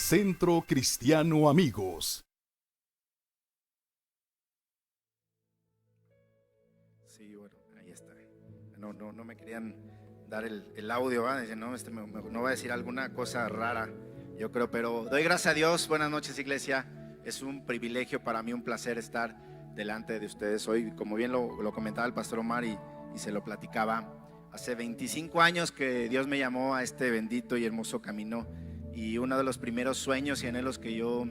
Centro Cristiano Amigos. Sí, bueno, ahí está. No me querían dar el audio, ¿va? Dicen, no, no va a decir alguna cosa rara, yo creo, pero doy gracias a Dios. Buenas noches, iglesia. Es un privilegio para mí, un placer estar delante de ustedes hoy. Como bien lo comentaba el pastor Omar y se lo platicaba, hace 25 años que Dios me llamó a este bendito y hermoso camino, y uno de los primeros sueños y anhelos que yo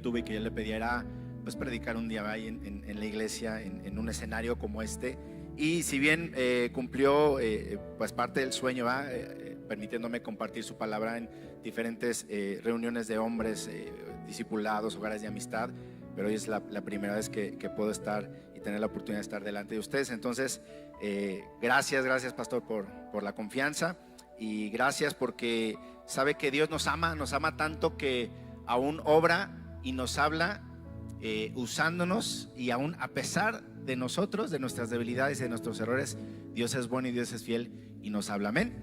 tuve y que yo le pedía era pues predicar un día ahí en la iglesia, en un escenario como este. Y si bien cumplió pues parte del sueño, permitiéndome compartir su palabra en diferentes reuniones de hombres, discipulados, hogares de amistad, pero hoy es la primera vez que puedo estar y tener la oportunidad de estar delante de ustedes. Entonces gracias pastor por la confianza, y gracias porque sabe que Dios nos ama tanto que aún obra y nos habla usándonos, y aún a pesar de nosotros, de nuestras debilidades y de nuestros errores, Dios es bueno y Dios es fiel y nos habla. Amén.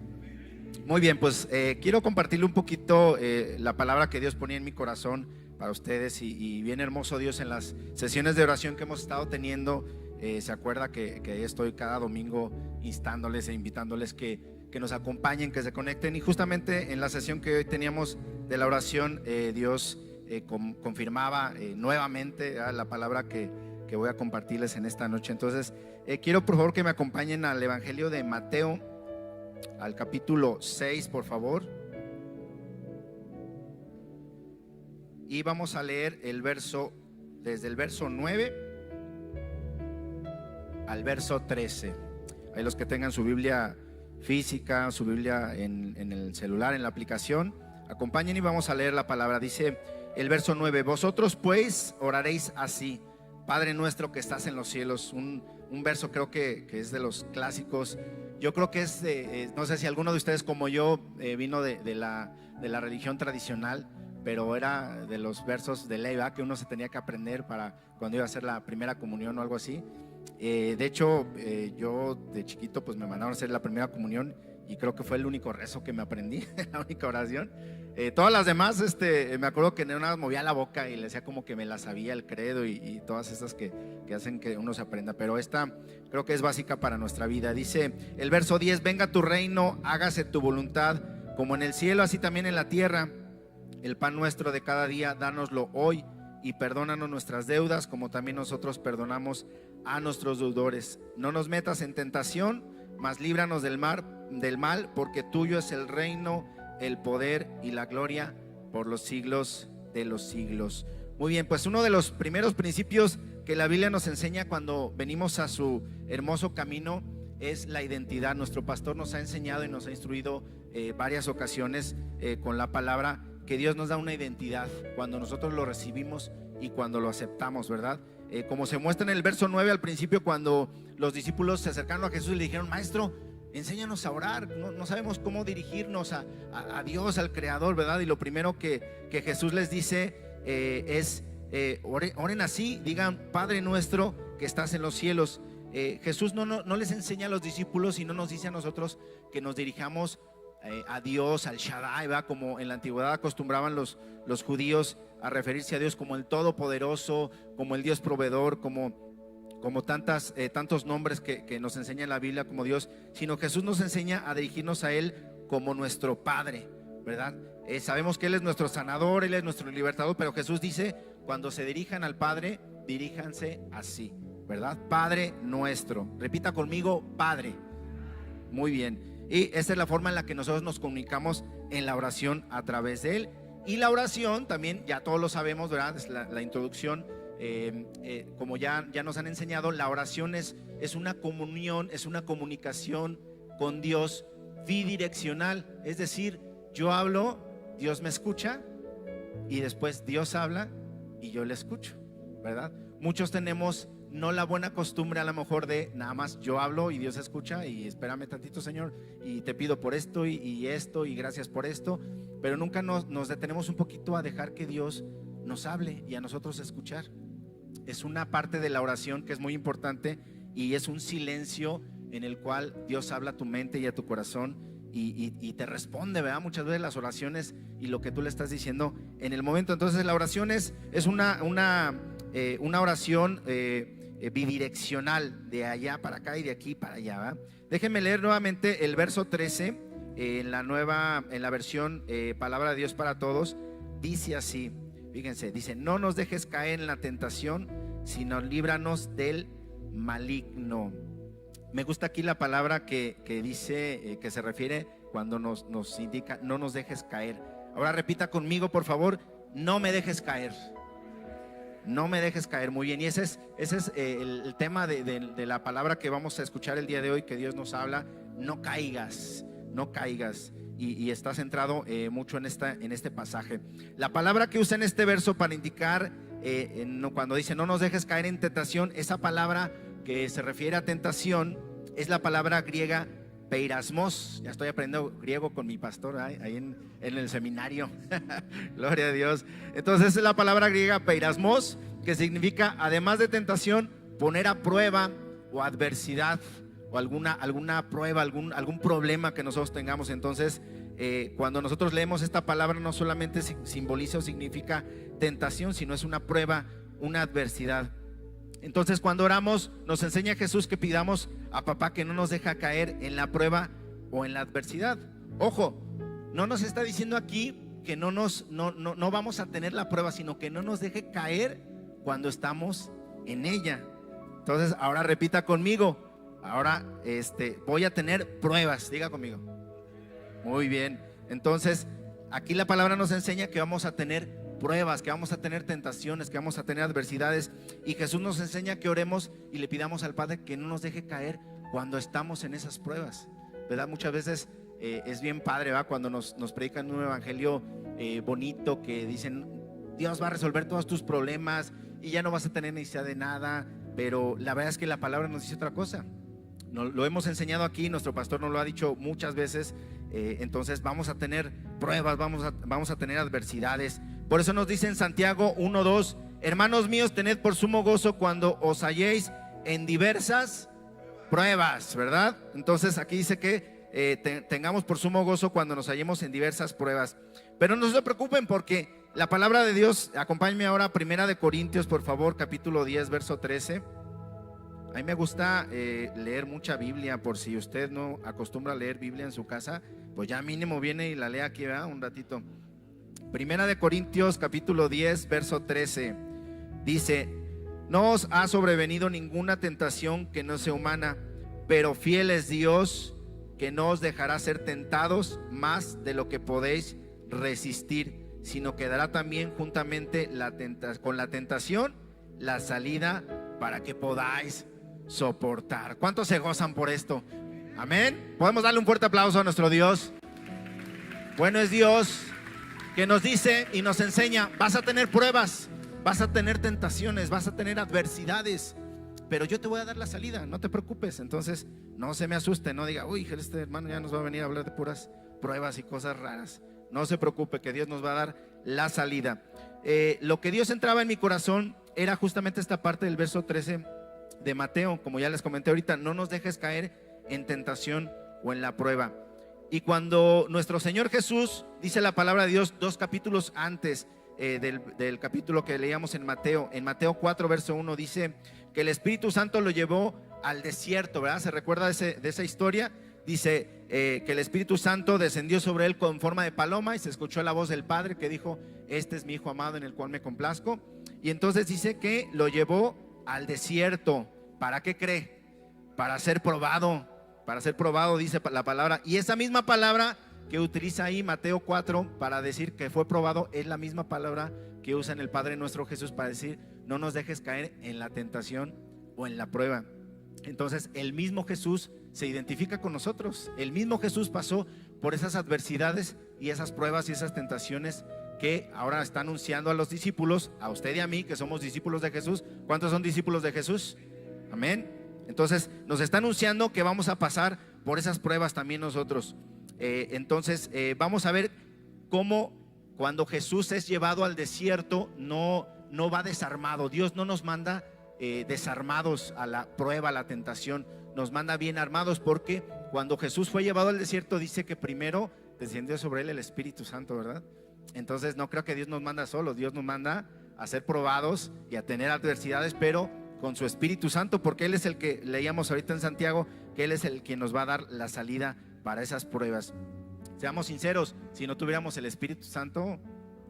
Muy bien, pues quiero compartirle un poquito la palabra que Dios ponía en mi corazón para ustedes, y bien hermoso Dios en las sesiones de oración que hemos estado teniendo. Se acuerda que estoy cada domingo instándoles e invitándoles que nos acompañen, que se conecten, y justamente en la sesión que hoy teníamos de la oración, Dios confirmaba nuevamente la palabra que voy a compartirles en esta noche. Entonces quiero por favor que me acompañen al Evangelio de Mateo, al capítulo 6, por favor, y vamos a leer desde el verso 9 al verso 13. Hay los que tengan su Biblia física, su Biblia en el celular, en la aplicación, acompañen y vamos a leer la palabra. Dice el verso 9: vosotros pues oraréis así: Padre nuestro que estás en los cielos. Un verso creo que es de los clásicos. Yo creo que es no sé si alguno de ustedes como yo vino de la religión tradicional, pero era de los versos de ley, ¿verdad?, que uno se tenía que aprender para cuando iba a hacer la primera comunión o algo así. De hecho yo de chiquito pues me mandaron a hacer la primera comunión, y creo que fue el único rezo que me aprendí, la única oración. Todas las demás me acuerdo que una vez movía la boca y le decía como que me la sabía, el credo y todas esas que hacen que uno se aprenda, pero esta creo que es básica para nuestra vida. Dice el verso 10: venga tu reino, hágase tu voluntad como en el cielo, así también en la tierra. El pan nuestro de cada día, dánoslo hoy, y perdónanos nuestras deudas como también nosotros perdonamos a nuestros deudores. No nos metas en tentación, mas líbranos del mal, porque tuyo es el reino, el poder y la gloria por los siglos de los siglos. Muy bien, pues uno de los primeros principios que la Biblia nos enseña cuando venimos a su hermoso camino es la identidad. Nuestro pastor nos ha enseñado y nos ha instruido varias ocasiones con la palabra, que Dios nos da una identidad cuando nosotros lo recibimos y cuando lo aceptamos, ¿verdad? Como se muestra en el verso 9 al principio, cuando los discípulos se acercaron a Jesús y le dijeron: Maestro, enséñanos a orar, no sabemos cómo dirigirnos a Dios, al Creador, ¿verdad? Y lo primero que Jesús les dice es oren así, digan: Padre nuestro que estás en los cielos. Jesús no les enseña a los discípulos y no nos dice a nosotros que nos dirijamos a Dios, al Shaddai, ¿verdad?, como en la antigüedad acostumbraban los judíos a referirse a Dios como el Todopoderoso, como el Dios proveedor, como tantos nombres que nos enseña la Biblia como Dios, sino Jesús nos enseña a dirigirnos a Él como nuestro Padre, ¿verdad? Sabemos que Él es nuestro sanador, Él es nuestro libertador, pero Jesús dice: cuando se dirijan al Padre, diríjanse así, ¿verdad? Padre nuestro. Repita conmigo: Padre. Muy bien. Y esa es la forma en la que nosotros nos comunicamos en la oración, a través de Él. Y la oración también, ya todos lo sabemos, ¿verdad? Es la introducción. Como ya nos han enseñado, la oración es una comunión, es una comunicación con Dios bidireccional. Es decir, yo hablo, Dios me escucha, y después Dios habla y yo le escucho, ¿verdad? Muchos tenemos no la buena costumbre a lo mejor de nada más yo hablo y Dios escucha, y espérame tantito, Señor, y te pido por esto y esto, y gracias por esto, pero nunca nos detenemos un poquito a dejar que Dios nos hable y a nosotros escuchar. Es una parte de la oración que es muy importante, y es un silencio en el cual Dios habla a tu mente y a tu corazón, y te responde, ¿verdad? Muchas veces las oraciones y lo que tú le estás diciendo en el momento. Entonces la oración es una oración bidireccional, de allá para acá y de aquí para allá, ¿verdad? Déjenme leer nuevamente el verso 13 en la versión Palabra de Dios para Todos. Dice así, fíjense, dice: no nos dejes caer en la tentación, sino líbranos del maligno. Me gusta aquí la palabra que dice, que se refiere cuando nos indica: no nos dejes caer. Ahora repita conmigo, por favor: no me dejes caer. No me dejes caer. Muy bien, y ese es el tema de la palabra que vamos a escuchar el día de hoy, que Dios nos habla: no caigas, no caigas. Y está centrado mucho en este pasaje. La palabra que usa en este verso para indicar, cuando dice no nos dejes caer en tentación, esa palabra que se refiere a tentación es la palabra griega peirasmos. Ya estoy aprendiendo griego con mi pastor ahí en el seminario. Gloria a Dios. Entonces es la palabra griega peirasmos, que significa, además de tentación, poner a prueba o adversidad, o alguna prueba, algún problema que nosotros tengamos. Entonces cuando nosotros leemos esta palabra, no solamente simboliza o significa tentación, sino es una prueba, una adversidad. Entonces cuando oramos, nos enseña Jesús que pidamos a papá que no nos deja caer en la prueba o en la adversidad. Ojo, no nos está diciendo aquí que no vamos a tener la prueba, sino que no nos deje caer cuando estamos en ella. Entonces ahora repita conmigo: ahora voy a tener pruebas. Diga conmigo. Muy bien. Entonces aquí la palabra nos enseña que vamos a tener pruebas, que vamos a tener tentaciones, que vamos a tener adversidades, y Jesús nos enseña que oremos y le pidamos al Padre que no nos deje caer cuando estamos en esas pruebas, ¿verdad? Muchas veces es bien padre, ¿verdad? Cuando nos predican un evangelio bonito, que dicen: Dios va a resolver todos tus problemas y ya no vas a tener necesidad de nada. Pero la verdad es que la palabra nos dice otra cosa. Lo hemos enseñado aquí, nuestro pastor nos lo ha dicho muchas veces. Entonces vamos a tener pruebas, vamos a tener adversidades. Por eso nos dice en Santiago 1:2: hermanos míos, tened por sumo gozo cuando os halléis en diversas pruebas, ¿verdad? Entonces aquí dice que tengamos por sumo gozo cuando nos hallemos en diversas pruebas. Pero no se preocupen, porque la palabra de Dios, acompáñenme ahora a 1 Corintios, por favor, capítulo 10, verso 13. A mí me gusta leer mucha Biblia. Por si usted no acostumbra a leer Biblia en su casa, pues ya mínimo viene y la lee aquí, ¿verdad? Un ratito. 1 Corintios capítulo 10, verso 13. Dice: no os ha sobrevenido ninguna tentación que no sea humana, pero fiel es Dios, que no os dejará ser tentados más de lo que podéis resistir, sino que dará también juntamente con la tentación la salida para que podáis soportar. ¿Cuántos se gozan por esto? Amén. Podemos darle un fuerte aplauso a nuestro Dios. Bueno es Dios, que nos dice y nos enseña: vas a tener pruebas, vas a tener tentaciones, vas a tener adversidades, pero yo te voy a dar la salida, no te preocupes. Entonces no se me asuste, no diga: uy, este hermano ya nos va a venir a hablar de puras pruebas y cosas raras. No se preocupe, que Dios nos va a dar la salida. Lo que Dios entraba en mi corazón era justamente esta parte del verso 13 de Mateo. Como ya les comenté ahorita: no nos dejes caer en tentación o en la prueba. Y cuando nuestro Señor Jesús, dice la palabra de Dios 2 capítulos antes del capítulo que leíamos en Mateo 4 verso 1, dice que el Espíritu Santo lo llevó al desierto, ¿verdad? ¿Se recuerda de esa historia? Dice que el Espíritu Santo descendió sobre él con forma de paloma, y se escuchó la voz del Padre que dijo: este es mi Hijo amado en el cual me complazco. Y entonces dice que lo llevó al desierto. ¿Para qué cree? Para ser probado. Para ser probado, dice la palabra. Y esa misma palabra que utiliza ahí Mateo 4 para decir que fue probado, es la misma palabra que usa en el Padre nuestro Jesús para decir: no nos dejes caer en la tentación o en la prueba. Entonces el mismo Jesús se identifica con nosotros. El mismo Jesús pasó por esas adversidades y esas pruebas y esas tentaciones que ahora está anunciando a los discípulos, a usted y a mí, que somos discípulos de Jesús. ¿Cuántos son discípulos de Jesús? Amén. Entonces nos está anunciando que vamos a pasar por esas pruebas también nosotros. Entonces vamos a ver cómo cuando Jesús es llevado al desierto no va desarmado. Dios no nos manda desarmados a la prueba, a la tentación. nos manda bien armados, porque cuando Jesús fue llevado al desierto dice que primero descendió sobre él el Espíritu Santo, ¿verdad? Entonces no creo que Dios nos manda solos, Dios nos manda a ser probados y a tener adversidades, pero con su Espíritu Santo, porque Él es el que leíamos ahorita en Santiago, que Él es el quien nos va a dar la salida para esas pruebas. Seamos sinceros, si no tuviéramos el Espíritu Santo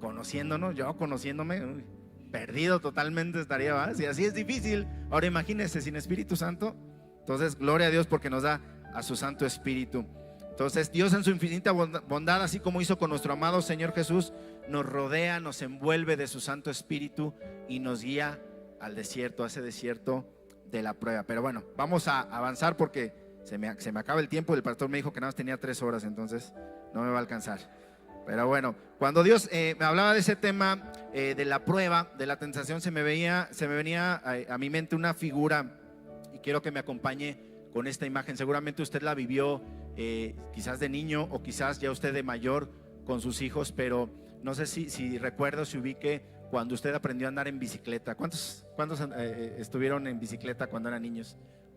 conociéndonos, yo conociéndome, perdido totalmente estaría, ¿verdad? Si así es difícil, ahora imagínense sin Espíritu Santo. Entonces gloria a Dios porque nos da a su Santo Espíritu. Entonces Dios en su infinita bondad, así como hizo con nuestro amado Señor Jesús, nos rodea, nos envuelve de su Santo Espíritu y nos guía al desierto, a ese desierto de la prueba. Pero bueno, vamos a avanzar porque se me acaba el tiempo. El pastor me dijo que nada más tenía 3 horas, entonces no me va a alcanzar. Pero bueno, cuando Dios me hablaba de ese tema de la prueba, de la tentación, se me venía a mi mente una figura, y quiero que me acompañe con esta imagen. Seguramente usted la vivió quizás de niño o quizás ya usted de mayor con sus hijos, pero no sé si recuerdo, si ubique cuando usted aprendió a andar en bicicleta. ¿Cuántos estuvieron en bicicleta cuando eran niños?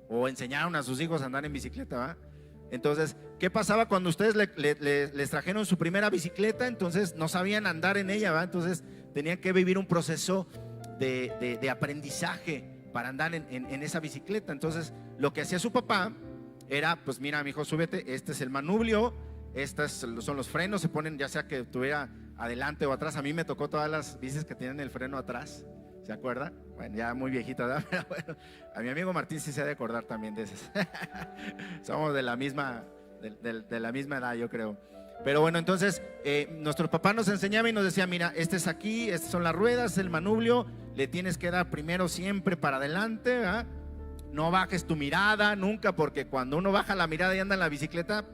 O enseñaron a sus hijos a andar en bicicleta, ¿va? Entonces, ¿qué pasaba cuando ustedes les trajeron su primera bicicleta? Entonces no sabían andar en ella, ¿va? Entonces tenían que vivir un proceso de aprendizaje para andar en esa bicicleta. Entonces lo que hacía su papá era, pues mira, mi hijo, súbete, este es el manubrio, estos son los frenos, se ponen ya sea que estuviera adelante o atrás. A mí me tocó todas las bicis que tienen el freno atrás, ¿se acuerda? Bueno, ya muy viejita, ¿verdad? Pero bueno, a mi amigo Martín sí se ha de acordar también de esas. Somos de la misma edad, yo creo. Pero bueno, entonces nuestro papá nos enseñaba y nos decía, mira, este es aquí, estas son las ruedas, el manubrio, le tienes que dar primero siempre para adelante, ¿verdad? No bajes tu mirada nunca, porque cuando uno baja la mirada y anda en la bicicleta,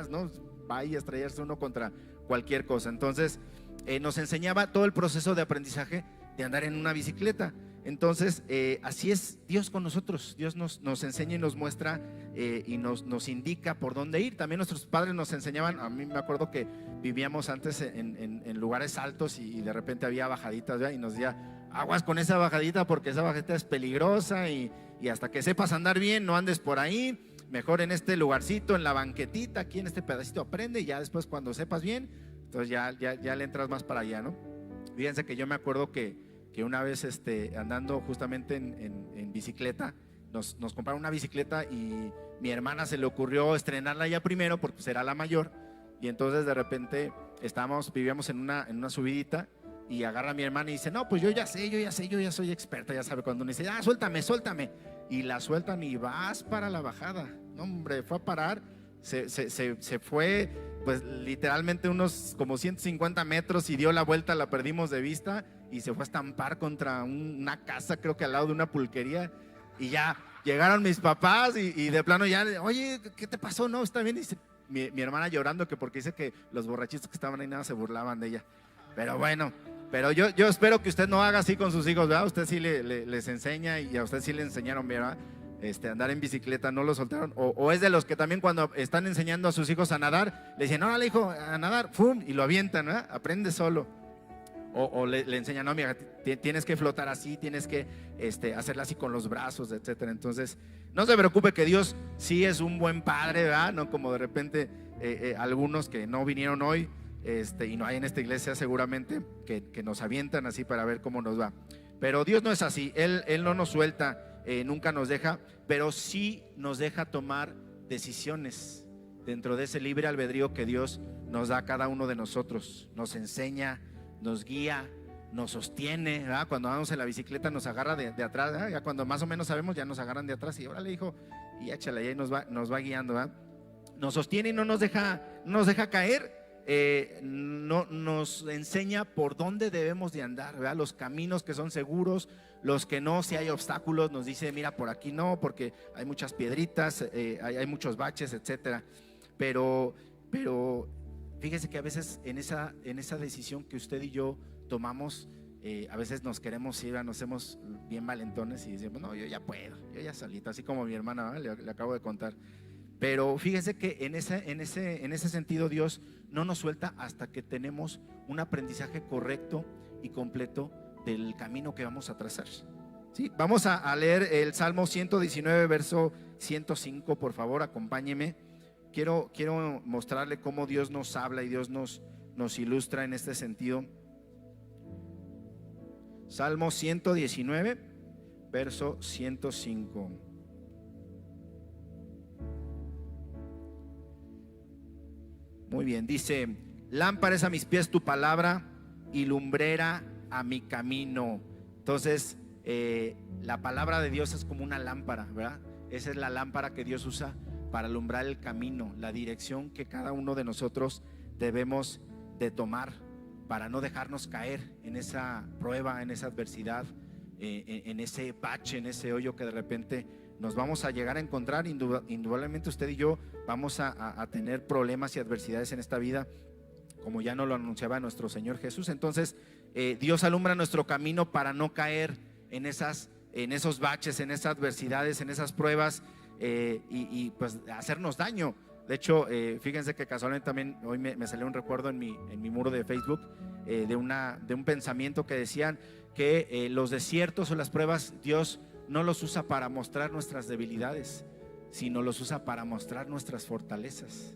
¿no? Va a estrellarse uno contra cualquier cosa. Entonces nos enseñaba todo el proceso de aprendizaje de andar en una bicicleta. Entonces así es Dios con nosotros. Dios nos enseña y nos muestra y nos indica por dónde ir. También nuestros padres nos enseñaban. A mí me acuerdo que vivíamos antes en lugares altos y de repente había bajaditas, ¿verdad? Y nos decía, aguas con esa bajadita porque esa bajadita es peligrosa y hasta que sepas andar bien no andes por ahí, mejor en este lugarcito, en la banquetita, aquí en este pedacito aprende, y ya después cuando sepas bien, entonces ya le entras más para allá, ¿no? Fíjense que yo me acuerdo que una vez andando justamente en bicicleta, nos compraron una bicicleta y mi hermana se le ocurrió estrenarla ya primero porque pues era la mayor, y entonces de repente vivíamos en una subidita y agarra a mi hermana y dice, no, pues yo ya soy experta, ya sabe, cuando uno dice, suéltame, y la sueltan y vas para la bajada. No, hombre, fue a parar, se fue pues literalmente unos como 150 metros y dio la vuelta, la perdimos de vista y se fue a estampar contra una casa, creo que al lado de una pulquería, y ya llegaron mis papás y de plano ya, oye, ¿qué te pasó? No, está bien, dice mi hermana llorando que porque dice que los borrachitos que estaban ahí nada se burlaban de ella. Pero bueno, pero yo espero que usted no haga así con sus hijos, ¿verdad? Usted sí les enseña, y a usted sí le enseñaron, ¿verdad? Andar en bicicleta, no lo soltaron, o es de los que también cuando están enseñando a sus hijos a nadar, le dicen, órale hijo, a nadar, ¡fum! Y lo avientan, ¿verdad? Aprende solo. O le enseñan, no, mira, tienes que flotar así, tienes que hacerla así con los brazos, etcétera. Entonces, no se preocupe, que Dios sí es un buen padre, ¿verdad? No como de repente algunos que no vinieron hoy, y no hay en esta iglesia seguramente, que nos avientan así para ver cómo nos va. Pero Dios no es así, Él no nos suelta, nunca nos deja, pero sí nos deja tomar decisiones dentro de ese libre albedrío que Dios nos da a cada uno de nosotros. Nos enseña, nos guía, nos sostiene, ¿verdad? Cuando vamos en la bicicleta nos agarra de atrás, ¿verdad? Ya cuando más o menos sabemos ya nos agarran de atrás y órale hijo, y échale, y ahí nos va guiando, ¿verdad? Nos sostiene y no nos deja caer. Nos enseña por dónde debemos de andar, ¿verdad? Los caminos que son seguros, los que no, si hay obstáculos, nos dice, mira, por aquí no, porque hay muchas piedritas, hay muchos baches, etcétera. Pero fíjese que a veces en esa decisión que usted y yo tomamos, a veces nos queremos ir, nos hacemos bien valentones y decimos, no, yo ya puedo, yo ya solito, así como mi hermana, ¿verdad? Le acabo de contar. Pero fíjese que en ese sentido Dios no nos suelta hasta que tenemos un aprendizaje correcto y completo del camino que vamos a trazar. ¿Sí? Vamos a leer el Salmo 119, verso 105, por favor, acompáñeme. Quiero mostrarle cómo Dios nos habla y Dios nos ilustra en este sentido. Salmo 119, verso 105. Muy bien, dice: lámpara es a mis pies tu palabra y lumbrera a mi camino. Entonces, la palabra de Dios es como una lámpara, ¿verdad? Esa es la lámpara que Dios usa para alumbrar el camino, la dirección que cada uno de nosotros debemos de tomar para no dejarnos caer en esa prueba, en esa adversidad, en ese bache, en ese hoyo que de repente nos vamos a llegar a encontrar. Indudablemente usted y yo vamos a tener problemas y adversidades en esta vida, como ya nos lo anunciaba nuestro Señor Jesús. Entonces Dios alumbra nuestro camino para no caer en esos baches, en esas adversidades, en esas pruebas, y pues hacernos daño. De hecho, fíjense que casualmente también hoy me salió un recuerdo en mi muro de Facebook, de un pensamiento que decían que los desiertos o las pruebas Dios no los usa para mostrar nuestras debilidades, sino los usa para mostrar nuestras fortalezas.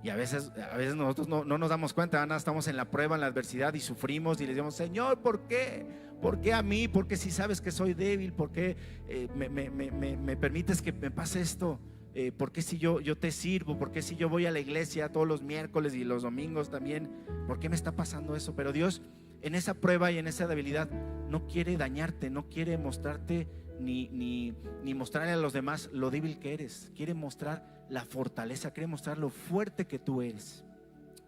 Y a veces nosotros no nos damos cuenta, Ana, estamos en la prueba, en la adversidad y sufrimos y le decimos: Señor, ¿por qué? ¿Por qué a mí? ¿Por qué si sabes que soy débil? ¿Por qué me permites que me pase esto? ¿Por qué si yo te sirvo? ¿Por qué si yo voy a la iglesia todos los miércoles y los domingos también? ¿Por qué me está pasando eso? Pero Dios, en esa prueba y en esa debilidad, no quiere dañarte, no quiere mostrarte ni mostrarle a los demás lo débil que eres. Quiere mostrar la fortaleza, quiere mostrar lo fuerte que tú eres.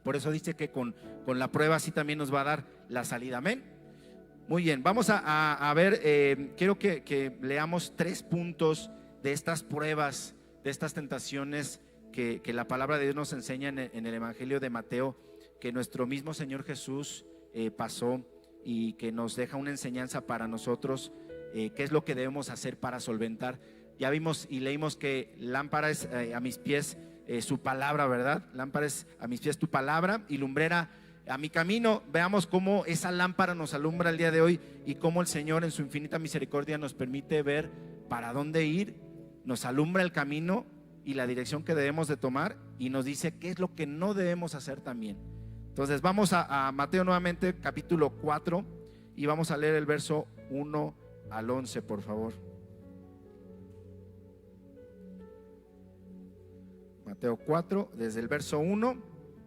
Por eso dice que con la prueba así también nos va a dar la salida. Amén. Muy bien, vamos a ver, quiero que leamos 3 puntos de estas pruebas, de estas tentaciones que la palabra de Dios nos enseña en el Evangelio de Mateo, que nuestro mismo Señor Jesús pasó y que nos deja una enseñanza para nosotros, qué es lo que debemos hacer para solventar. Ya vimos y leímos que lámpara es a mis pies su palabra, ¿verdad? Lámpara es a mis pies tu palabra y lumbrera a mi camino. Veamos cómo esa lámpara nos alumbra el día de hoy y cómo el Señor en su infinita misericordia nos permite ver para dónde ir, nos alumbra el camino y la dirección que debemos de tomar y nos dice qué es lo que no debemos hacer también. Entonces vamos a Mateo nuevamente, capítulo 4, y vamos a leer el verso 1 al 11, por favor. Mateo 4, desde el verso 1,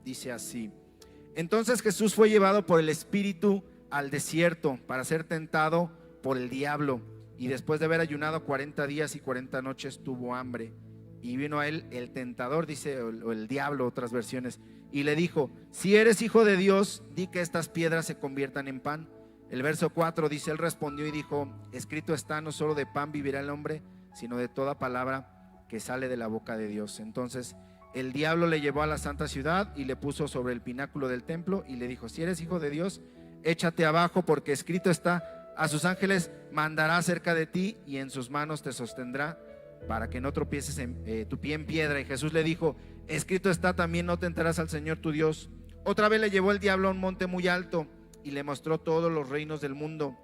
dice así: entonces Jesús fue llevado por el Espíritu al desierto para ser tentado por el diablo, y después de haber ayunado 40 días y 40 noches tuvo hambre. Y vino a él el tentador, dice, o el diablo, otras versiones, y le dijo: si eres hijo de Dios, di que estas piedras se conviertan en pan. El verso 4 dice: él respondió y dijo: escrito está, no solo de pan vivirá el hombre, sino de toda palabra que sale de la boca de Dios. Entonces el diablo le llevó a la santa ciudad y le puso sobre el pináculo del templo y le dijo: si eres hijo de Dios, échate abajo, porque escrito está: a sus ángeles mandará cerca de ti y en sus manos te sostendrá para que no tropieces tu pie en piedra. Y Jesús le dijo: escrito está también: no tentarás al Señor tu Dios. Otra vez le llevó el diablo a un monte muy alto y le mostró todos los reinos del mundo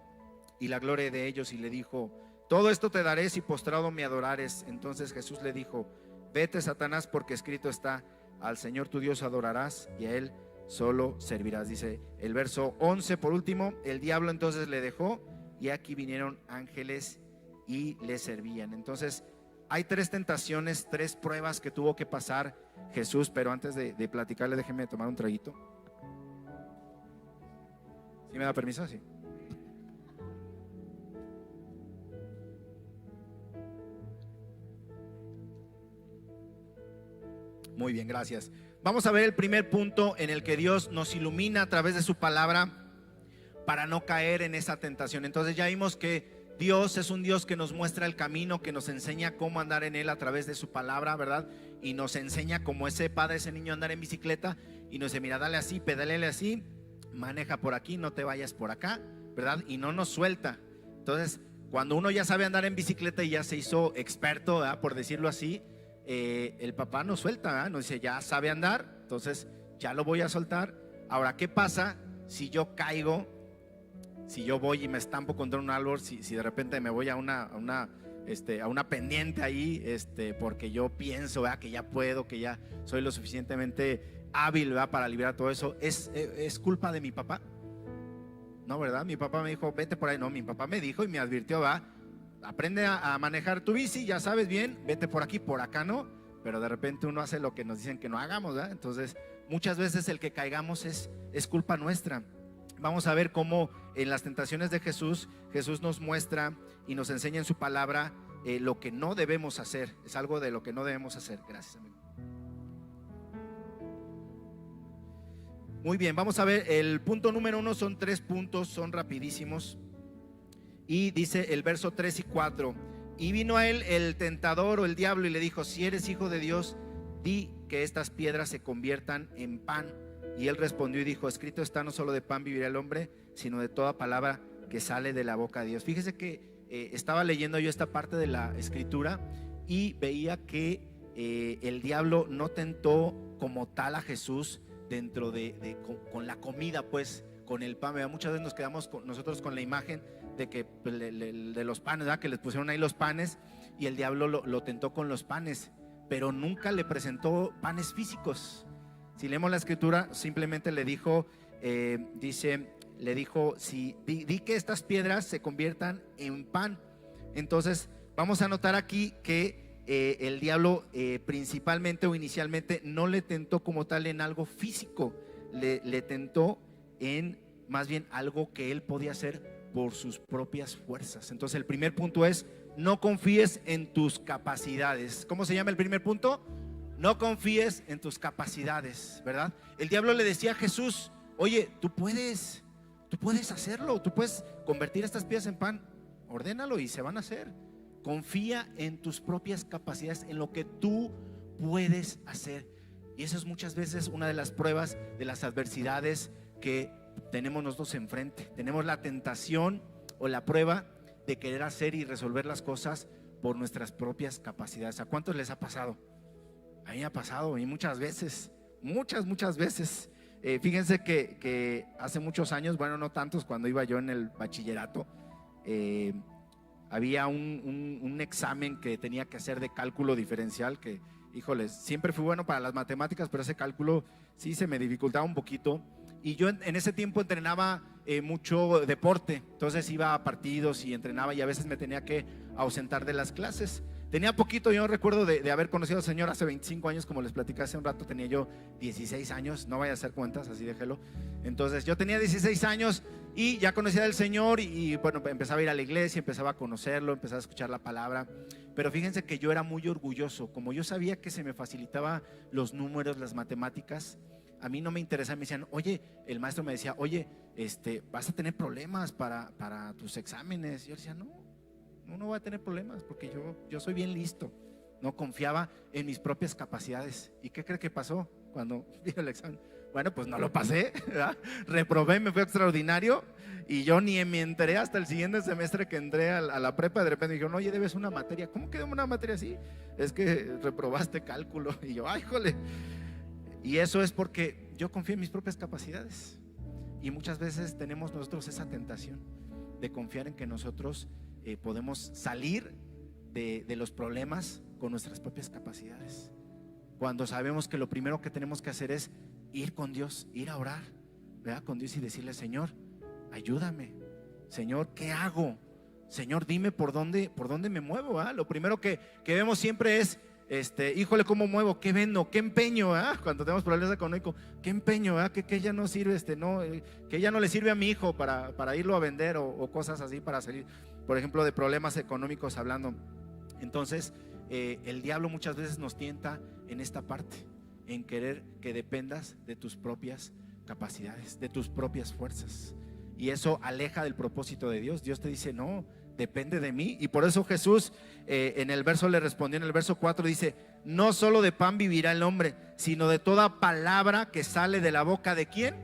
y la gloria de ellos, y le dijo: todo esto te daré si postrado me adorares. Entonces Jesús le dijo: vete, Satanás, porque escrito está: al Señor tu Dios adorarás y a Él solo servirás. Dice el verso 11 por último: el diablo entonces le dejó y aquí vinieron ángeles y le servían. Entonces hay 3 tentaciones, 3 pruebas que tuvo que pasar Jesús. Pero antes de platicarle, déjeme tomar un traguito. ¿Sí me da permiso? Sí. Muy bien, gracias. Vamos a ver el primer punto en el que Dios nos ilumina a través de su palabra para no caer en esa tentación. Entonces ya vimos que Dios es un Dios que nos muestra el camino, que nos enseña cómo andar en él a través de su palabra, ¿verdad? Y nos enseña como ese padre, ese niño, a andar en bicicleta y nos dice: mira, dale así, pedalele así, maneja por aquí, no te vayas por acá, ¿verdad? Y no nos suelta. Entonces, cuando uno ya sabe andar en bicicleta y ya se hizo experto, ¿verdad?, por decirlo así, el papá nos suelta, ¿verdad? Nos dice: ya sabe andar, entonces ya lo voy a soltar. Ahora, ¿qué pasa si yo caigo? Si yo voy y me estampo contra un árbol, si de repente me voy a una a una pendiente ahí, porque yo pienso, ¿verdad?, que ya puedo, que ya soy lo suficientemente hábil, ¿verdad?, para liberar todo eso. ¿Es culpa de mi papá? No, ¿verdad? Mi papá me dijo, vete por ahí. No, mi papá me dijo y me advirtió, ¿verdad?, aprende a manejar tu bici, ya sabes bien, vete por aquí, por acá no. Pero de repente uno hace lo que nos dicen que no hagamos, ¿verdad? Entonces muchas veces el que caigamos es culpa nuestra. Vamos a ver cómo en las tentaciones de Jesús nos muestra y nos enseña en su palabra lo que no debemos hacer. Es algo de lo que no debemos hacer. Gracias, amigo. Muy bien, vamos a ver el punto número 1. Son 3 puntos, son rapidísimos. Y dice el verso 3 y 4: y vino a él el tentador o el diablo y le dijo, si eres hijo de Dios, di que estas piedras se conviertan en pan. Y él respondió y dijo, escrito está, no solo de pan vivirá el hombre, sino de toda palabra que sale de la boca de Dios. Fíjese que estaba leyendo yo esta parte de la escritura y veía que el diablo no tentó como tal a Jesús dentro con la comida, pues, con el pan. Muchas veces nos quedamos nosotros con la imagen de que de los panes, ¿verdad?, que les pusieron ahí los panes, y el diablo lo tentó con los panes, pero nunca le presentó panes físicos. Si leemos la escritura, simplemente le dijo, le dijo, di que estas piedras se conviertan en pan. Entonces vamos a notar aquí que el diablo principalmente o inicialmente no le tentó como tal en algo físico, le tentó en más bien algo que él podía hacer por sus propias fuerzas. Entonces el primer punto es, no confíes en tus capacidades. ¿Cómo se llama el primer punto? No confíes en tus capacidades, ¿verdad? El diablo le decía a Jesús, oye, tú puedes hacerlo, tú puedes convertir estas piedras en pan, ordénalo y se van a hacer. Confía en tus propias capacidades, en lo que tú puedes hacer. Y eso es muchas veces una de las pruebas de las adversidades que tenemos nosotros enfrente. Tenemos la tentación o la prueba de querer hacer y resolver las cosas por nuestras propias capacidades. ¿A cuántos les ha pasado? A mí me ha pasado, y muchas veces. Fíjense que hace muchos años, bueno, no tantos, cuando iba yo en el bachillerato, había un examen que tenía que hacer de cálculo diferencial, que, híjoles, siempre fui bueno para las matemáticas, pero ese cálculo sí se me dificultaba un poquito. Y yo en ese tiempo entrenaba mucho deporte, entonces iba a partidos y entrenaba, y a veces me tenía que ausentar de las clases. Tenía poquito, yo recuerdo de haber conocido al Señor hace 25 años, como les platicé hace un rato, tenía yo 16 años, no vaya a hacer cuentas, así déjelo. Entonces yo tenía 16 años y ya conocía al Señor y bueno, empezaba a ir a la iglesia, empezaba a conocerlo, empezaba a escuchar la palabra. Pero fíjense que yo era muy orgulloso, como yo sabía que se me facilitaba los números, las matemáticas, a mí no me interesaba. Me decían, oye, el maestro me decía, oye, vas a tener problemas para tus exámenes. Yo decía, no voy a tener problemas porque yo soy bien listo. No confiaba en mis propias capacidades. ¿Y qué cree que pasó cuando di el examen? Bueno, pues no lo pasé, ¿verdad? Reprobé, me fue extraordinario y yo ni me enteré hasta el siguiente semestre que entré a la prepa. De repente me dijeron, oye, debes una materia. ¿Cómo que debo una materia así? Es que reprobaste cálculo. Y yo, ay, jole. Y eso es porque yo confío en mis propias capacidades. Y muchas veces tenemos nosotros esa tentación de confiar en que nosotros podemos salir de los problemas con nuestras propias capacidades, cuando sabemos que lo primero que tenemos que hacer es ir con Dios, ir a orar, ¿verdad?, con Dios, y decirle, Señor, ayúdame. Señor, ¿qué hago? Señor, dime por dónde me muevo, ¿verdad? Lo primero que vemos siempre es híjole, ¿cómo muevo? ¿Qué vendo? ¿Qué empeño? Cuando tenemos problemas económicos, ¿qué empeño? Que ya no sirve, que ya no le sirve a mi hijo para irlo a vender o cosas así, para salir, por ejemplo, de problemas económicos hablando. Entonces, el diablo muchas veces nos tienta en esta parte, en querer que dependas de tus propias capacidades, de tus propias fuerzas. Y eso aleja del propósito de Dios. Dios te dice, no, depende de mí. Y por eso Jesús en el verso le respondió, en el verso 4 dice, no solo de pan vivirá el hombre, sino de toda palabra que sale de la boca de ¿quién?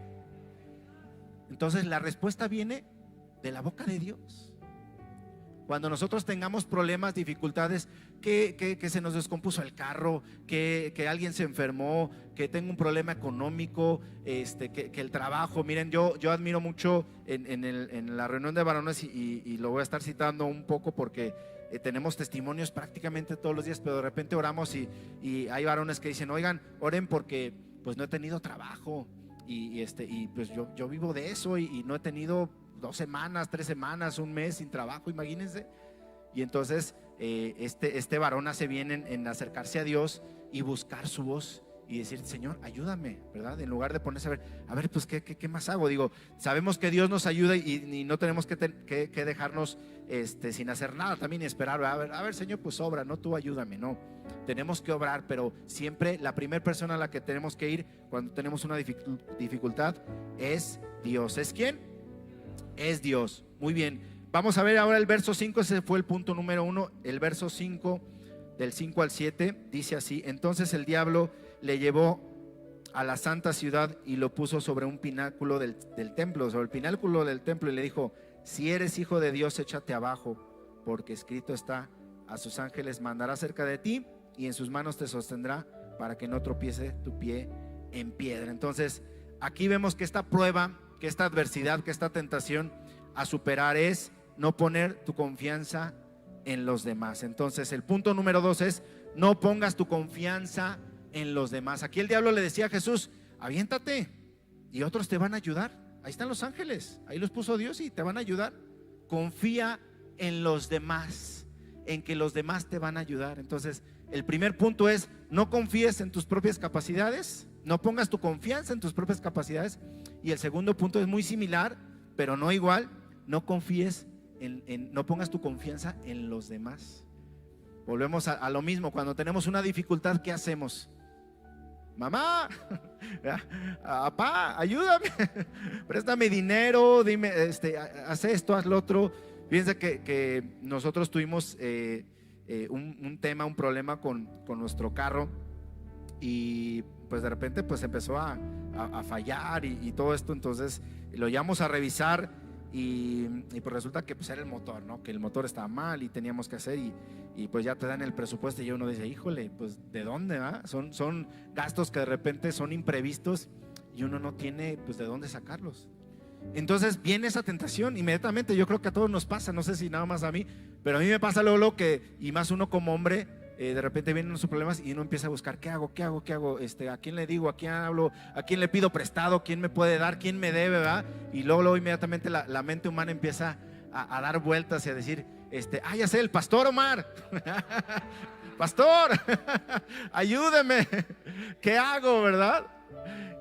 Entonces la respuesta viene de la boca de Dios. Cuando nosotros tengamos problemas, dificultades, que se nos descompuso el carro, que alguien se enfermó, que tengo un problema económico, que el trabajo. Miren, yo admiro mucho en la reunión de varones y lo voy a estar citando un poco porque tenemos testimonios prácticamente todos los días, pero de repente oramos y hay varones que dicen, oigan, oren porque pues no he tenido trabajo y pues yo vivo de eso y no he tenido 2 semanas, 3 semanas, un mes sin trabajo, imagínense. Y entonces este varón hace bien en acercarse a Dios y buscar su voz y decir, Señor, ayúdame, ¿verdad? En lugar de ponerse a ver, pues ¿qué más hago? Digo, sabemos que Dios nos ayuda y no tenemos que dejarnos sin hacer nada también y esperar, a ver, Señor, pues obra, no, tú ayúdame, no. Tenemos que obrar, pero siempre la primera persona a la que tenemos que ir cuando tenemos una dificultad es Dios. ¿Es quién? Es Dios. Muy bien. Vamos a ver ahora el verso 5, ese fue el punto número 1. El verso 5, del 5 al 7, dice así: entonces el diablo le llevó a la santa ciudad y lo puso sobre un pináculo del templo, sobre el pináculo del templo, y le dijo, si eres hijo de Dios, échate abajo, porque escrito está, a sus ángeles mandará cerca de ti y en sus manos te sostendrá para que no tropiece tu pie en piedra. Entonces aquí vemos que esta prueba, que esta adversidad, que esta tentación a superar es no poner tu confianza en los demás. Entonces el punto número 2 es no pongas tu confianza en los demás. Aquí el diablo le decía a Jesús, aviéntate y otros te van a ayudar. Ahí están los ángeles, ahí los puso Dios y te van a ayudar. Confía en los demás, en que los demás te van a ayudar. Entonces el primer punto es no confíes en tus propias capacidades, no pongas tu confianza en tus propias capacidades. Y el segundo punto es muy similar, pero no igual, no confíes no pongas tu confianza en los demás. Volvemos a lo mismo. Cuando tenemos una dificultad, ¿qué hacemos? Mamá, papá, ayúdame, préstame dinero, dime, haz esto, haz lo otro. Fíjense que nosotros tuvimos un problema con nuestro carro y pues de repente pues empezó a fallar y todo esto. Entonces lo llevamos a revisar y pues resulta que pues era el motor, ¿no? Que el motor estaba mal y teníamos que hacer y pues ya te dan el presupuesto y uno dice, híjole, pues ¿de dónde va? Son gastos que de repente son imprevistos y uno no tiene pues de dónde sacarlos. Entonces viene esa tentación inmediatamente. Yo creo que a todos nos pasa, no sé si nada más a mí, pero a mí me pasa luego que, y más uno como hombre, de repente vienen unos problemas y uno empieza a buscar, ¿qué hago? ¿A quién le digo? ¿A quién hablo? ¿A quién le pido prestado? ¿Quién me puede dar? ¿Quién me debe? ¿Verdad? Y luego inmediatamente la mente humana empieza a dar vueltas y a decir, ya sé, el pastor Omar, pastor, ayúdeme, ¿qué hago? ¿Verdad?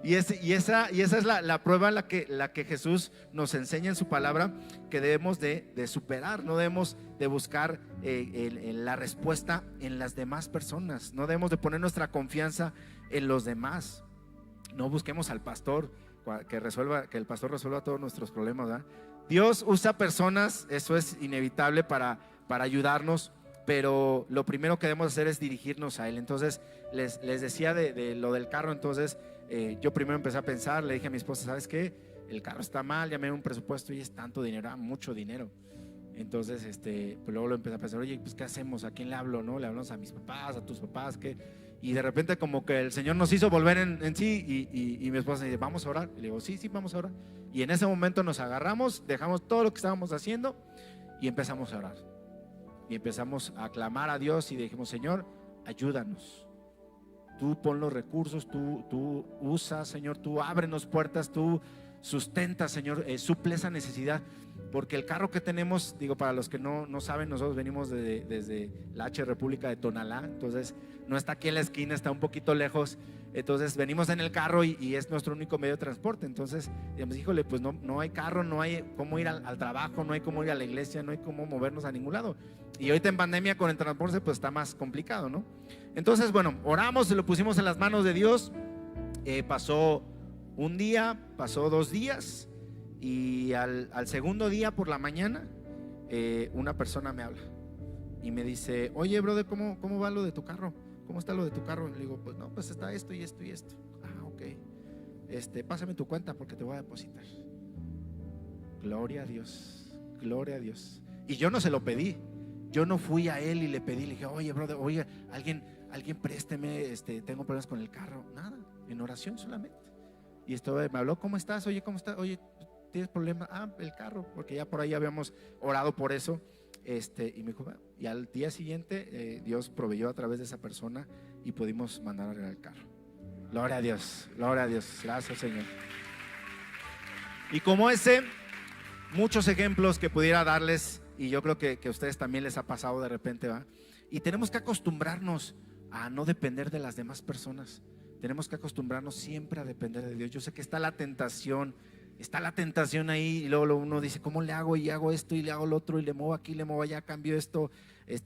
Y esa es la prueba en la que Jesús nos enseña en su palabra, que debemos de superar. No debemos de buscar la respuesta en las demás personas. No debemos de poner nuestra confianza en los demás. No busquemos al pastor que el pastor resuelva todos nuestros problemas, ¿verdad? Dios usa personas, eso es inevitable para ayudarnos, pero lo primero que debemos hacer es dirigirnos a Él. Entonces les decía de lo del carro. Entonces yo primero empecé a pensar, le dije a mi esposa, ¿sabes qué? El carro está mal, ya me dio un presupuesto y es tanto dinero, mucho dinero. Entonces pues luego lo empecé a pensar, oye, pues ¿qué hacemos? ¿A quién le hablo? ¿No? Le hablamos a mis papás, a tus papás, ¿qué? Y de repente como que el Señor nos hizo volver en sí y mi esposa dice, ¿vamos a orar? Y le digo, sí, vamos a orar. Y en ese momento nos agarramos, dejamos todo lo que estábamos haciendo y empezamos a orar. Y empezamos a clamar a Dios y dijimos, Señor, ayúdanos. Tú pon los recursos, tú usa, Señor, tú ábrenos puertas, tú sustenta, Señor, suple esa necesidad. Porque el carro que tenemos, digo, para los que no saben, nosotros venimos desde la H República de Tonalá. Entonces no está aquí en la esquina, está un poquito lejos. Entonces venimos en el carro y es nuestro único medio de transporte. Entonces digamos, híjole, pues no hay carro, no hay cómo ir al trabajo, no hay cómo ir a la iglesia, no hay cómo movernos a ningún lado. Y ahorita en pandemia con el transporte pues está más complicado, ¿no? Entonces bueno, oramos y lo pusimos en las manos de Dios. Pasó un día, pasó 2 días y al segundo día por la mañana una persona me habla y me dice, oye brother, ¿cómo va lo de tu carro? ¿Cómo está lo de tu carro? Y le digo, pues no, pues está esto y esto y esto. Ah, ok. Pásame tu cuenta porque te voy a depositar. Gloria a Dios, gloria a Dios. Y yo no se lo pedí. Yo no fui a él y le pedí, le dije, oye brother, oye, alguien présteme, tengo problemas con el carro. Nada, en oración solamente. Y me habló, ¿cómo estás? Oye, ¿cómo estás? Oye, ¿tienes problemas? El carro, porque ya por ahí habíamos orado por eso. Y me dijo, "Va". Y al día siguiente Dios proveyó a través de esa persona y pudimos mandar a arreglar el carro. Gloria a Dios, gracias Señor. Y como ese, muchos ejemplos que pudiera darles, y yo creo que a ustedes también les ha pasado de repente, ¿va? Y tenemos que acostumbrarnos a no depender de las demás personas. Tenemos que acostumbrarnos siempre a depender de Dios. Yo sé que está la tentación ahí, y luego uno dice, ¿cómo le hago? Y hago esto y le hago lo otro, y le muevo aquí, le muevo allá, cambio esto,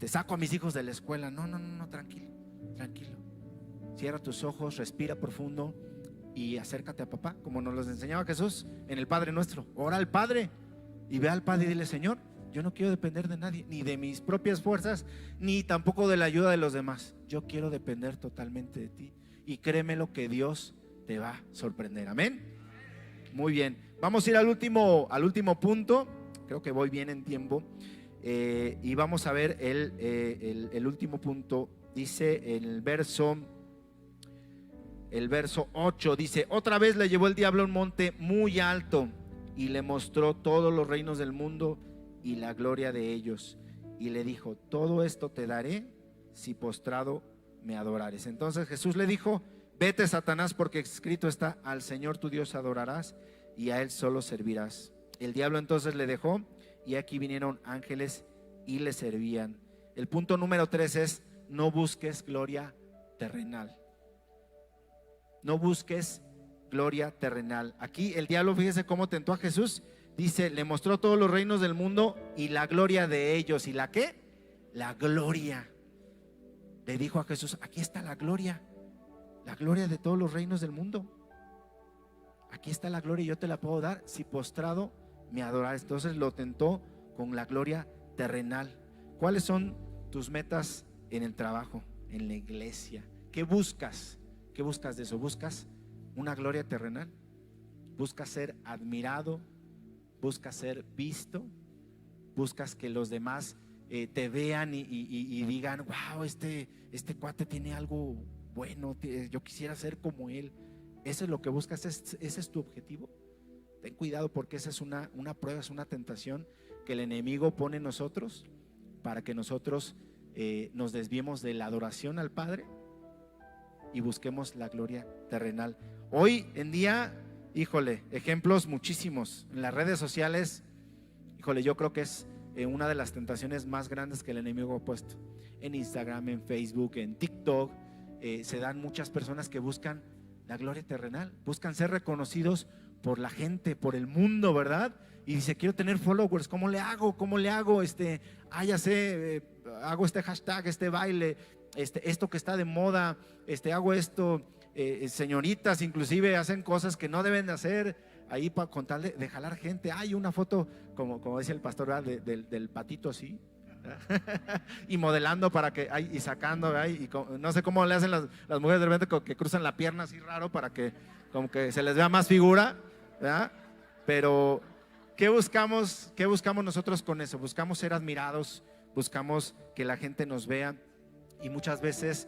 saco a mis hijos de la escuela. No, tranquilo. Cierra tus ojos, respira profundo y acércate a papá, como nos los enseñaba Jesús en el Padre Nuestro. Ora al Padre y ve al Padre y dile, Señor, yo no quiero depender de nadie, ni de mis propias fuerzas, ni tampoco de la ayuda de los demás. Yo quiero depender totalmente de ti, y créeme lo que Dios te va a sorprender. Amén. Muy bien, vamos a ir al último punto. Creo que voy bien en tiempo, y vamos a ver el último punto. Dice en el verso 8, dice: otra vez le llevó el diablo a un monte muy alto y le mostró todos los reinos del mundo y la gloria de ellos, y le dijo: todo esto te daré si postrado me adorares. Entonces Jesús le dijo: vete, Satanás, porque escrito está, al Señor tu Dios adorarás y a él solo servirás. El diablo entonces le dejó, y aquí vinieron ángeles y le servían. El punto número 3 es: no busques gloria terrenal. No busques gloria terrenal. Aquí el diablo, fíjese cómo tentó a Jesús. Dice, le mostró todos los reinos del mundo y la gloria de ellos. ¿Y la qué? La gloria. Le dijo a Jesús: aquí está la gloria de todos los reinos del mundo. Aquí está la gloria y yo te la puedo dar si postrado me adorares. Entonces lo tentó con la gloria terrenal. ¿Cuáles son tus metas en el trabajo, en la iglesia? ¿Qué buscas? ¿Qué buscas de eso? ¿Buscas una gloria terrenal? ¿Buscas ser admirado? ¿Buscas ser visto? ¿Buscas que los demás te vean y digan: wow, este cuate tiene algo bueno, yo quisiera ser como él? ¿Eso es lo que buscas? ¿Ese es tu objetivo? Ten cuidado, porque esa es una prueba, es una tentación que el enemigo pone en nosotros para que nosotros nos desviemos de la adoración al Padre y busquemos la gloria terrenal. Hoy en día, híjole, ejemplos muchísimos en las redes sociales. Híjole, yo creo que es una de las tentaciones más grandes que el enemigo ha puesto. En Instagram, en Facebook, en TikTok, se dan muchas personas que buscan la gloria terrenal, buscan ser reconocidos por la gente, por el mundo, ¿verdad? Y dice: quiero tener followers, ¿cómo le hago? Ya sé, hago este hashtag, este baile, esto que está de moda, hago esto. Señoritas inclusive hacen cosas que no deben de hacer ahí para contarle, de jalar gente. Hay una foto, como decía el pastor, ¿verdad? Del patito así y modelando para que y sacando, ¿verdad? Y no sé cómo le hacen las mujeres de repente, que cruzan la pierna así raro para que como que se les vea más figura, ¿verdad? Pero ¿qué buscamos nosotros con eso? Buscamos ser admirados, buscamos que la gente nos vea, y muchas veces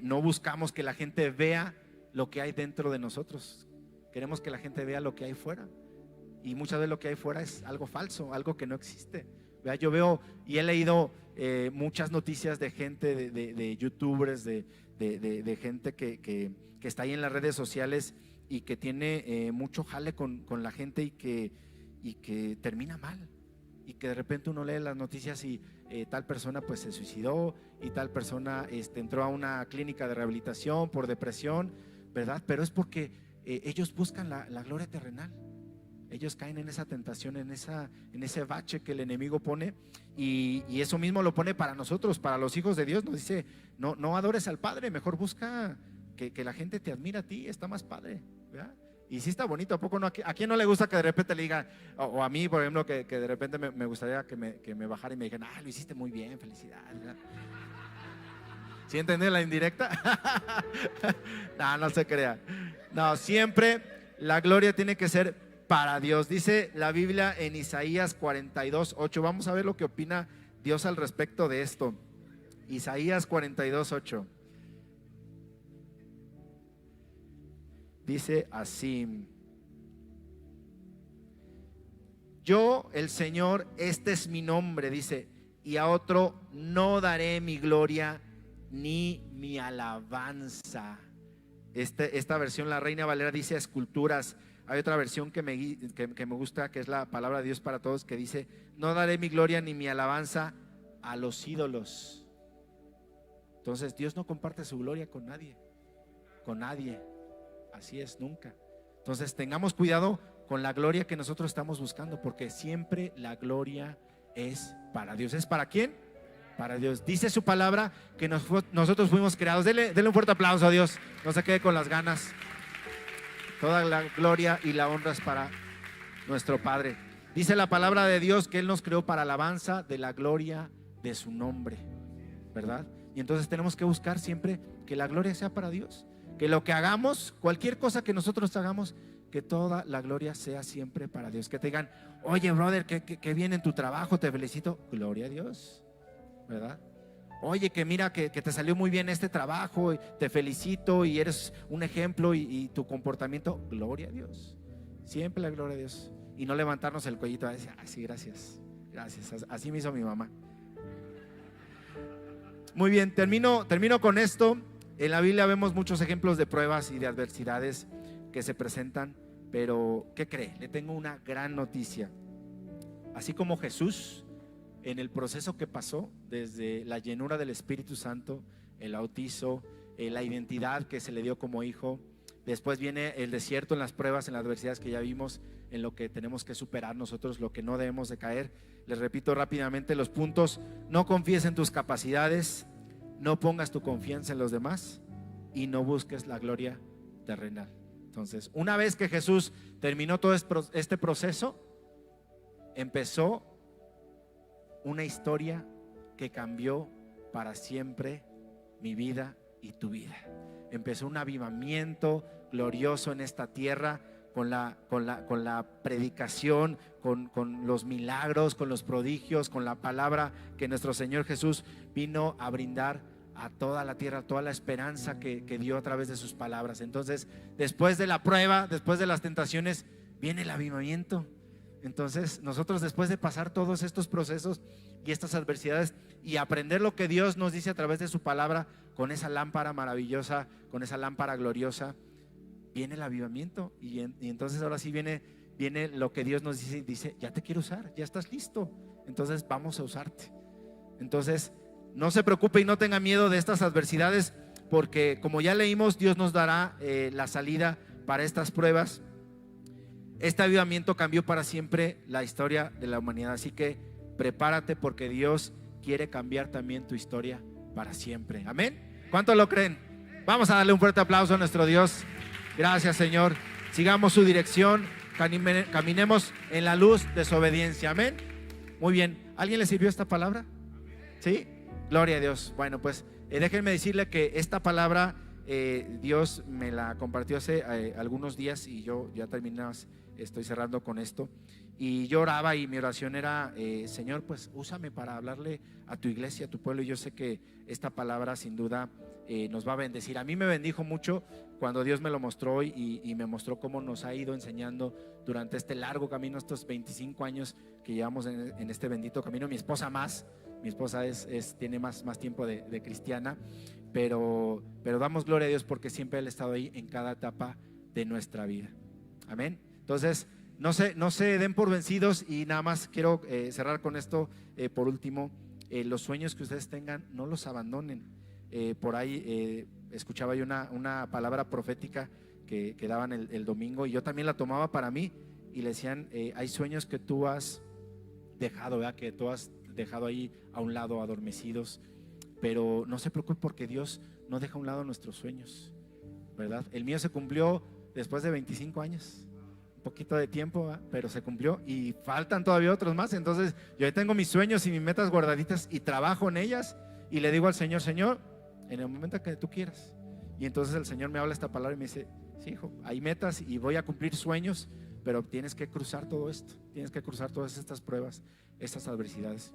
no buscamos que la gente vea lo que hay dentro de nosotros. Queremos que la gente vea lo que hay fuera, y muchas veces lo que hay fuera es algo falso, algo que no existe. Yo veo y he leído muchas noticias de gente, de youtubers, de gente que está ahí en las redes sociales y que tiene mucho jale con la gente, y que termina mal, y que de repente uno lee las noticias y tal persona pues se suicidó, y tal persona entró a una clínica de rehabilitación por depresión, ¿verdad? Pero es porque ellos buscan la gloria terrenal. Ellos caen en esa tentación, en ese bache que el enemigo pone, y eso mismo lo pone para nosotros, para los hijos de Dios. Nos dice: no adores al Padre, mejor busca que la gente te admire a ti, está más padre, ¿verdad? Y sí está bonito, ¿a poco no? ¿A quién no le gusta que de repente le digan, o a mí por ejemplo, que de repente me gustaría que me bajara y me dijeran: lo hiciste muy bien, felicidades, ¿verdad? ¿Sí entendés la indirecta? No se crea. No, siempre la gloria tiene que ser para Dios. Dice la Biblia en Isaías 42:8. Vamos a ver lo que opina Dios al respecto de esto. Isaías 42:8. Dice así: yo, el Señor, este es mi nombre, dice, y a otro no daré mi gloria ni mi alabanza. Esta versión, la Reina Valera, dice esculturas. Hay otra versión que me gusta, que es la palabra de Dios para todos, que dice: no daré mi gloria ni mi alabanza a los ídolos. Entonces Dios no comparte su gloria con nadie, así es, nunca. Entonces tengamos cuidado con la gloria que nosotros estamos buscando, porque siempre la gloria es para Dios. ¿Es para quién? Para Dios. Dice su palabra que nosotros fuimos creados. Dele un fuerte aplauso a Dios, no se quede con las ganas. Toda la gloria y la honra es para nuestro Padre. Dice la palabra de Dios que Él nos creó para alabanza de la gloria de su nombre, ¿verdad? Y entonces tenemos que buscar siempre que la gloria sea para Dios, que lo que hagamos, cualquier cosa que nosotros hagamos, que toda la gloria sea siempre para Dios. Que te digan: oye, brother, que bien en tu trabajo, te felicito. Gloria a Dios, ¿verdad? Oye, que mira que te salió muy bien este trabajo, y te felicito y eres un ejemplo, y tu comportamiento, gloria a Dios. Siempre la gloria a Dios. Y no levantarnos el cuellito a decir: sí, gracias, así me hizo mi mamá. Muy bien, termino con esto. En la Biblia vemos muchos ejemplos de pruebas y de adversidades que se presentan, pero ¿qué cree? Le tengo una gran noticia. Así como Jesús, en el proceso que pasó desde la llenura del Espíritu Santo, el bautizo, la identidad que se le dio como hijo, después viene el desierto, en las pruebas, en las adversidades que ya vimos, en lo que tenemos que superar nosotros, lo que no debemos de caer. Les repito rápidamente los puntos: no confíes en tus capacidades, no pongas tu confianza en los demás y no busques la gloria terrenal. Entonces, una vez que Jesús terminó todo este proceso, empezó una historia que cambió para siempre mi vida y tu vida. Empezó un avivamiento glorioso en esta tierra, con la predicación, con los milagros, con los prodigios, con la palabra que nuestro Señor Jesús vino a brindar a toda la tierra, toda la esperanza que dio a través de sus palabras. Entonces, después de la prueba, después de las tentaciones, viene el avivamiento. Entonces, nosotros, después de pasar todos estos procesos y estas adversidades y aprender lo que Dios nos dice a través de su palabra, con esa lámpara maravillosa, con esa lámpara gloriosa, viene el avivamiento. Y entonces ahora sí viene lo que Dios nos dice: ya te quiero usar, ya estás listo, entonces vamos a usarte. Entonces, no se preocupe y no tenga miedo de estas adversidades, porque como ya leímos, Dios nos dará la salida para estas pruebas. Este avivamiento cambió para siempre la historia de la humanidad, así que prepárate, porque Dios quiere cambiar también tu historia para siempre. Amén. ¿Cuántos lo creen? Vamos a darle un fuerte aplauso a nuestro Dios. Gracias, Señor. Sigamos su dirección, caminemos en la luz de su obediencia. Amén. Muy bien. ¿Alguien le sirvió esta palabra? ¿Sí? Gloria a Dios. Bueno, pues déjenme decirle que esta palabra Dios me la compartió hace algunos días, y yo ya terminé, estoy cerrando con esto. Y yo oraba, y mi oración era: Señor, pues úsame para hablarle a tu iglesia, a tu pueblo. Y yo sé que esta palabra sin duda nos va a bendecir. A mí me bendijo mucho cuando Dios me lo mostró, y me mostró cómo nos ha ido enseñando durante este largo camino, estos 25 años que llevamos en este bendito camino. Mi esposa tiene más tiempo de cristiana, pero damos gloria a Dios porque siempre Él ha estado ahí en cada etapa de nuestra vida. Amén. Entonces, no se den por vencidos, y nada más quiero cerrar con esto. Por último, los sueños que ustedes tengan, no los abandonen. Por ahí escuchaba yo una palabra profética que daban el domingo, y yo también la tomaba para mí, y le decían: hay sueños que tú has dejado, ¿verdad? Que tú has dejado ahí a un lado, adormecidos, pero no se preocupe, porque Dios no deja a un lado nuestros sueños, ¿verdad? El mío se cumplió después de 25 años, un poquito de tiempo, ¿verdad? Pero se cumplió, y faltan todavía otros más. Entonces yo tengo mis sueños y mis metas guardaditas, y trabajo en ellas, y le digo al Señor: Señor, en el momento que tú quieras. Y entonces el Señor me habla esta palabra y me dice: sí, hijo, hay metas y voy a cumplir sueños, pero tienes que cruzar todo esto, tienes que cruzar todas estas pruebas, estas adversidades.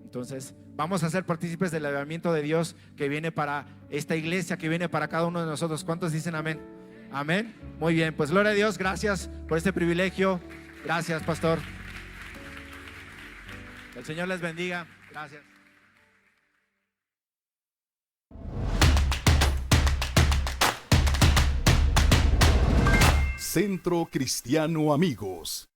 Entonces vamos a ser partícipes del avivamiento de Dios que viene para esta iglesia, que viene para cada uno de nosotros. ¿Cuántos dicen amén? Amén. Muy bien, pues gloria a Dios. Gracias por este privilegio. Gracias, pastor. El Señor les bendiga. Gracias. Gracias. Centro Cristiano Amigos.